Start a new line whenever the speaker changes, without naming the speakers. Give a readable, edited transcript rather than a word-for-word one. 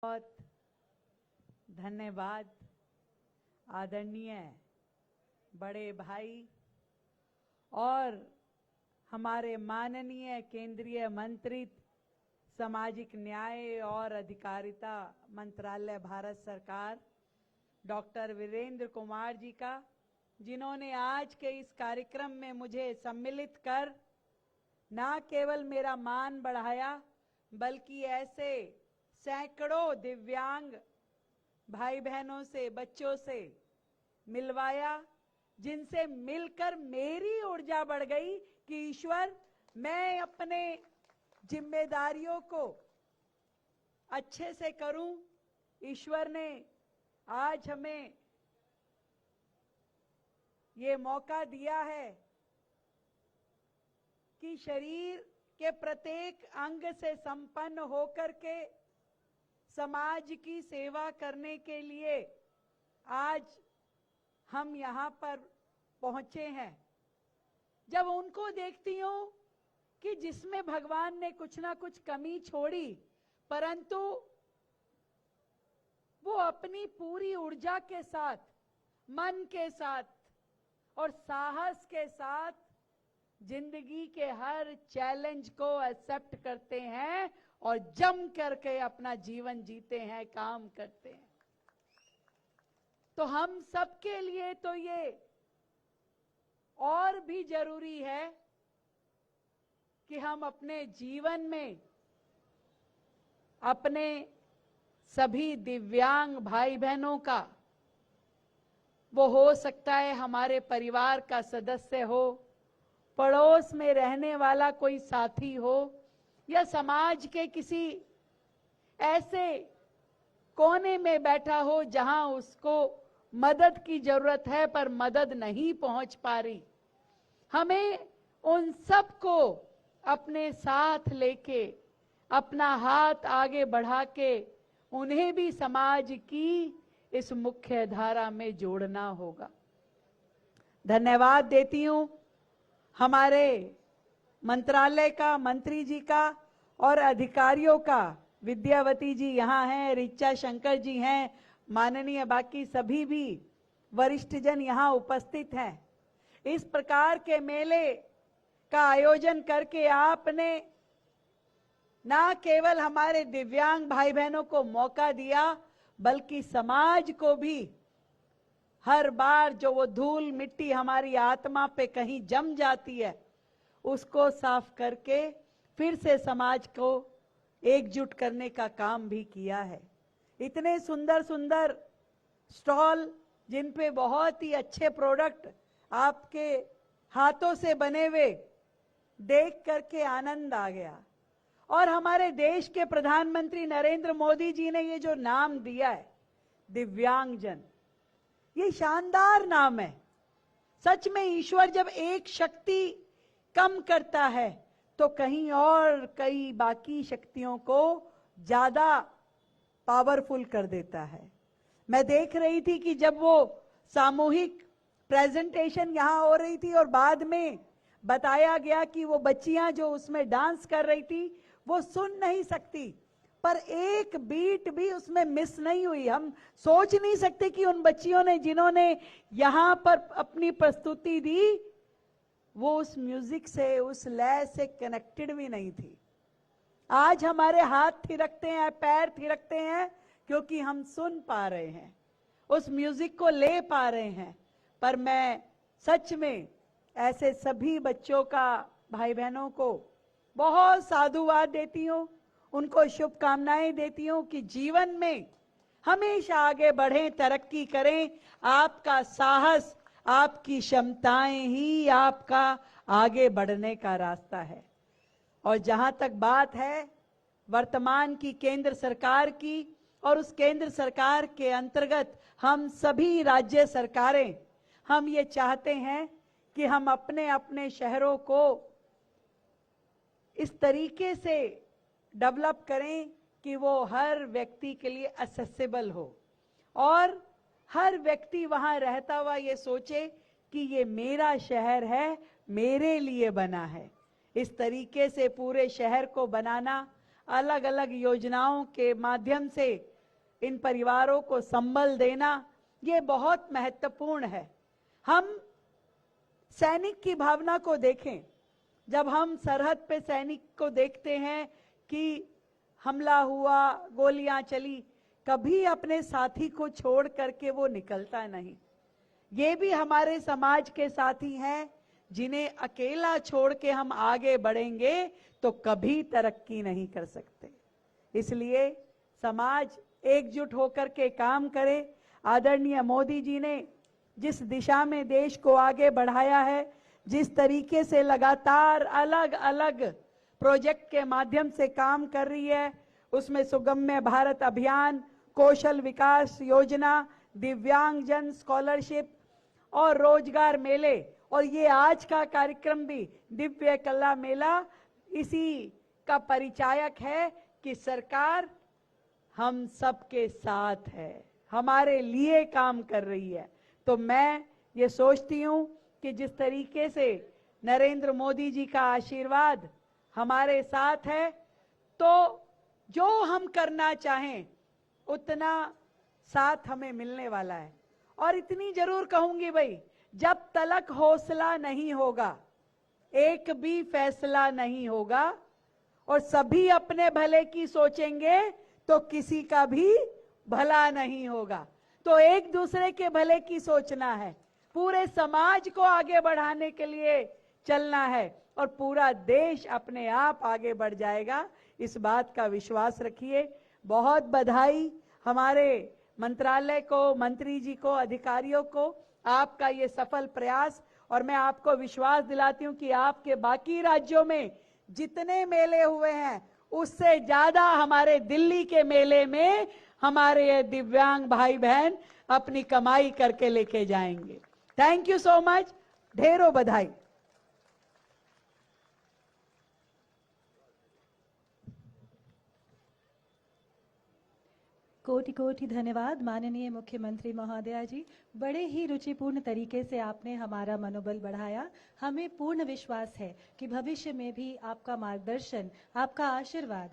बहुत धन्यवाद आदरणीय बड़े भाई और हमारे माननीय केंद्रीय मंत्री सामाजिक न्याय और अधिकारिता मंत्रालय भारत सरकार डॉक्टर वीरेंद्र कुमार जी का, जिन्होंने आज के इस कार्यक्रम में मुझे सम्मिलित कर ना केवल मेरा मान बढ़ाया बल्कि ऐसे सैकड़ों दिव्यांग भाई बहनों से, बच्चों से मिलवाया जिनसे मिलकर मेरी ऊर्जा बढ़ गई कि ईश्वर, मैं अपने जिम्मेदारियों को अच्छे से करूं। ईश्वर ने आज हमें ये मौका दिया है कि शरीर के प्रत्येक अंग से संपन्न होकर के समाज की सेवा करने के लिए आज हम यहाँ पर पहुंचे हैं। जब उनको देखती हूं कि जिसमें भगवान ने कुछ ना कुछ कमी छोड़ी, परंतु वो अपनी पूरी ऊर्जा के साथ, मन के साथ और साहस के साथ जिंदगी के हर चैलेंज को एक्सेप्ट करते हैं और जम करके अपना जीवन जीते हैं, काम करते हैं। तो हम सबके लिए तो ये और भी जरूरी है कि हम अपने जीवन में अपने सभी दिव्यांग भाई बहनों का, वो हो सकता है हमारे परिवार का सदस्य हो, पड़ोस में रहने वाला कोई साथी हो, या समाज के किसी ऐसे कोने में बैठा हो जहां उसको मदद की जरूरत है पर मदद नहीं पहुंच पा रही। हमें उन सबको अपने साथ लेके, अपना हाथ आगे बढ़ा के उन्हें भी समाज की इस मुख्य धारा में जोड़ना होगा। धन्यवाद देती हूं हमारे मंत्रालय का, मंत्री जी का और अधिकारियों का। विद्यावती जी यहाँ हैं, ऋचा शंकर जी हैं, माननीय बाकी सभी भी वरिष्ठ जन यहाँ उपस्थित हैं। इस प्रकार के मेले का आयोजन करके आपने ना केवल हमारे दिव्यांग भाई बहनों को मौका दिया बल्कि समाज को भी हर बार जो वो धूल मिट्टी हमारी आत्मा पे कहीं जम जाती है उसको साफ करके फिर से समाज को एकजुट करने का काम भी किया है। इतने सुंदर सुंदर स्टॉल जिन पे बहुत ही अच्छे प्रोडक्ट आपके हाथों से बने हुए देख करके आनंद आ गया। और हमारे देश के प्रधानमंत्री नरेंद्र मोदी जी ने ये जो नाम दिया है दिव्यांगजन, ये शानदार नाम है। सच में ईश्वर जब एक शक्ति कम करता है तो कहीं और कई बाकी शक्तियों को ज्यादा पावरफुल कर देता है। मैं देख रही थी कि जब वो सामूहिक प्रेजेंटेशन यहां हो रही थी और बाद में बताया गया कि वो बच्चियां जो उसमें डांस कर रही थी वो सुन नहीं सकती, पर एक बीट भी उसमें मिस नहीं हुई। हम सोच नहीं सकते कि उन बच्चियों ने, जिन्होंने यहां पर अपनी प्रस्तुति दी, वो उस म्यूजिक से, उस लय से कनेक्टेड भी नहीं थी। आज हमारे हाथ थिरकते हैं, पैर थिरकते हैं क्योंकि हम सुन पा रहे हैं, उस म्यूजिक को ले पा रहे हैं। पर मैं सच में ऐसे सभी बच्चों का, भाई बहनों को बहुत साधुवाद देती हूँ, उनको शुभकामनाएं देती हूँ कि जीवन में हमेशा आगे बढ़ें, तरक्की करें। आपका साहस, आपकी क्षमताएं ही आपका आगे बढ़ने का रास्ता है। और जहां तक बात है वर्तमान की केंद्र सरकार की, और उस केंद्र सरकार के अंतर्गत हम सभी राज्य सरकारें, हम ये चाहते हैं कि हम अपने अपने शहरों को इस तरीके से डेवलप करें कि वो हर व्यक्ति के लिए एक्सेसिबल हो और हर व्यक्ति वहां रहता हुआ ये सोचे कि ये मेरा शहर है, मेरे लिए बना है। इस तरीके से पूरे शहर को बनाना, अलग अलग योजनाओं के माध्यम से इन परिवारों को संबल देना, ये बहुत महत्वपूर्ण है। हम सैनिक की भावना को देखें। जब हम सरहद पे सैनिक को देखते हैं कि हमला हुआ, गोलियां चली, कभी अपने साथी को छोड़ करके वो निकलता नहीं। ये भी हमारे समाज के साथी हैं जिन्हें अकेला छोड़ के हम आगे बढ़ेंगे तो कभी तरक्की नहीं कर सकते। इसलिए समाज एकजुट होकर के काम करे। आदरणीय मोदी जी ने जिस दिशा में देश को आगे बढ़ाया है, जिस तरीके से लगातार अलग अलग प्रोजेक्ट के माध्यम से काम कर रही है, उसमें सुगम्य भारत अभियान, कौशल विकास योजना, दिव्यांगजन स्कॉलरशिप और रोजगार मेले, और ये आज का कार्यक्रम भी दिव्य कला मेला इसी का परिचायक है कि सरकार हम सबके साथ है, हमारे लिए काम कर रही है। तो मैं ये सोचती हूं कि जिस तरीके से नरेंद्र मोदी जी का आशीर्वाद हमारे साथ है, तो जो हम करना चाहें उतना साथ हमें मिलने वाला है। और इतनी जरूर कहूंगी भाई, जब तलक हौसला नहीं होगा, एक भी फैसला नहीं होगा और सभी अपने भले की सोचेंगे तो किसी का भी भला नहीं होगा। तो एक दूसरे के भले की सोचना है, पूरे समाज को आगे बढ़ाने के लिए चलना है और पूरा देश अपने आप आगे बढ़ जाएगा, इस बात का विश्वास रखिए। बहुत बधाई हमारे मंत्रालय को, मंत्री जी को, अधिकारियों को, आपका ये सफल प्रयास। और मैं आपको विश्वास दिलाती हूं कि आपके बाकी राज्यों में जितने मेले हुए हैं उससे ज्यादा हमारे दिल्ली के मेले में हमारे ये दिव्यांग भाई बहन अपनी कमाई करके लेके जाएंगे। थैंक यू सो मच, ढेरों बधाई।
कोटि कोटि धन्यवाद माननीय मुख्यमंत्री महोदया जी। बड़े ही रुचिपूर्ण तरीके से आपने हमारा मनोबल बढ़ाया। हमें पूर्ण विश्वास है कि भविष्य में भी आपका मार्गदर्शन, आपका आशीर्वाद